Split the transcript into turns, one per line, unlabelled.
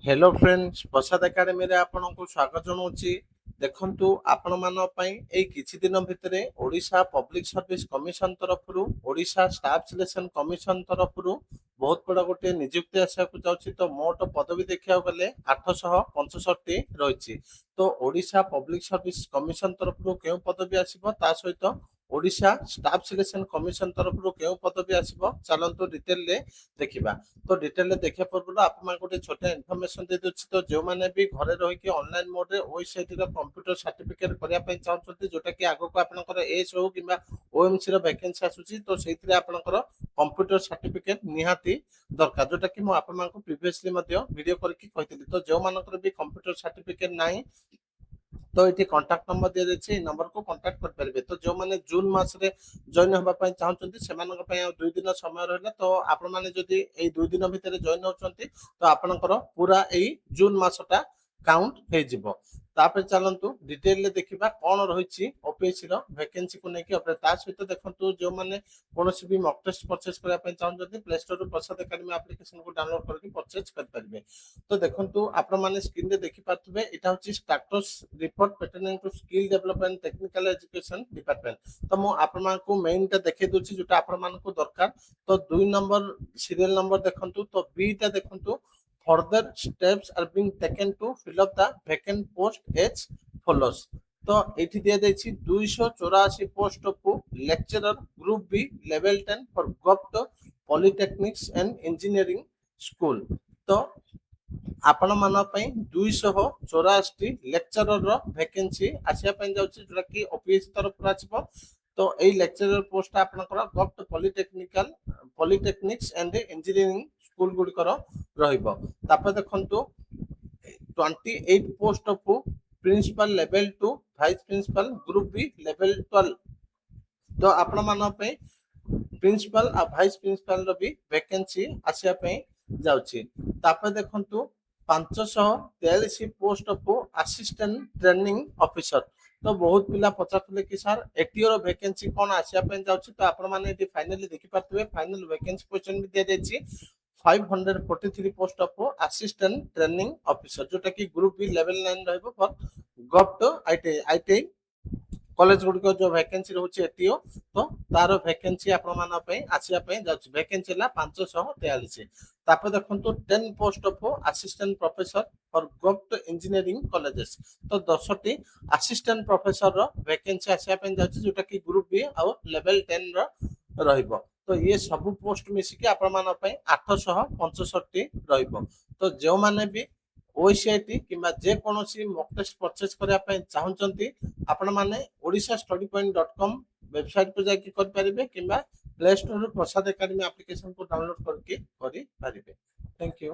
Hello friends प्रसाद academy रे आपनको स्वागत जनाऊँची। देखंतु आपण मान पई एई किछि दिन भितरे ओडिशा पब्लिक सर्विस कमिशन तरफरु ओडिशा स्टाफ सिलेक्शन कमिशन तरफरु बहुत बड़ा गोटे नियुक्ति आसा को जाउची। तो मोट पदवी देखिया गले 865 रहिछि। तो ओडिशा पब्लिक सर्विस कमिशन तरफरु केउ पदवी आसीबो ता सहित ओडिशा स्टाफ सिलेक्शन कमिशन तरफरु केउ पदवी आसीबो चलंतु डिटेल रे देखिबा। तो डिटेल देखिया पूर्व आप गोटे छोटा इनफॉरमेशन दे दूँ। तो जो मैंने भी घरे रही ऑनलाइन मोड रे वेबसाइट रो कंप्यूटर सर्टिफिकेट करिया पई चाहउछंती जोटा कि आगो को आपनकर एस हो किबा ओएमसी रो वैकेंसी आसुची। तो सेइथरे आपनकर कंप्यूटर सर्टिफिकेट निहाती दरकार जोटा कि मो आपन को प्रीवियसली मध्ये वीडियो करके कहितली। तो जो मानकर भी कंप्यूटर सर्टिफिकेट नाही तो ये कांटेक्ट नंबर दिया जाए नंबर को कांटेक्ट कर पारे। तो जो मैंने जून मास रे जॉइन होबा पई चाहउछंती सेमानक पई 2 दिन समय रहला। तो आपण माने जदी ए 2 दिन भितर जॉइन होचंती तो आपनकर पूरा ए जून मासटा काउंट हे जिवो। तापर चलंतु डिटेल ले देखिबा कोन रहिछि ओपीएससी रो वैकेंसी को नेकी अपने ता सहित देखंतु जो माने कोनोसी भी मॉक टेस्ट परचेस करिया पई चाहउछंती प्ले स्टोर रो प्रसाद एकेडमी एप्लीकेशन को डाउनलोड करके परचेस कर परिबे। तो देखंतु आपण माने स्क्रीन रे देखि पाथबे एटा होछि status report pertaining to skill development technical education department. तो मो आपण मान को मेन टा देखै दोछि जोटा आपण मान को दरकार। तो 2 नंबर सीरियल नंबर देखंतु। तो बी टा देखंतु further steps are being taken to fill up the vacant post as follows। तो एठी दिया जाइछि 284 post of lecturer group B level 10 for government polytechnics and engineering school. तो आपण मान पई 284 लेक्चरर रो वैकेंसी आसिया पई जाउछि जोटा कि ओपीएससी तरफ आछिबो। तो एई लेक्चरर पोस्ट आपनकर government polytechnics and engineering school गुडिकर रहिबो। तापर देखंतु 28 post of principal level 2 vice principal group B level 12। तो आपण मान पे प्रिंसिपल आ वाइस प्रिंसिपल रो भी वैकेंसी आसिया पे जाउछि। तापर देखंतु 543 post of assistant training officer. तो बहुत पिला पचारले कि सर एटीओ रो वैकेंसी कोन आसिया पे जाउछि। तो आपण माने एटी फाइनली देखि पाथबे फाइनल वैकेंसी क्वेश्चन भी दिया जाइछि 543 post of assistant training officer जोटा कि ग्रुप बी लेवल 9 रहबो फॉर गवर्नमेंट आईटीआई कॉलेज गुडिक जो वैकेंसी रहउछि एटीओ। तो तार वैकेंसी आपण मान पे आसिया पे जाउछि वैकेंसी ला 543। तापर देखंतु 10 post of assistant professor for government engineering colleges. तो 10टी असिस्टेंट प्रोफेसर रो वैकेंसी आसिया पे जाउछि जोटा कि ग्रुप बी और लेवल 10 रो रहइबो। तो ये सब पोस्ट मिसिकी आपण मान पे 865 रहइबो। तो जो माने भी ओसीआईटी किबा जे कोनोसी मॉक टेस्ट परचेस करिया पे चाहउचंती आपण माने odishastudypoint.com वेबसाइट पे जाके कर परिबे किबा प्ले स्टोर रो प्रसाद एकेडमी एप्लीकेशन को डाउनलोड करके करि परिबे। Thank you.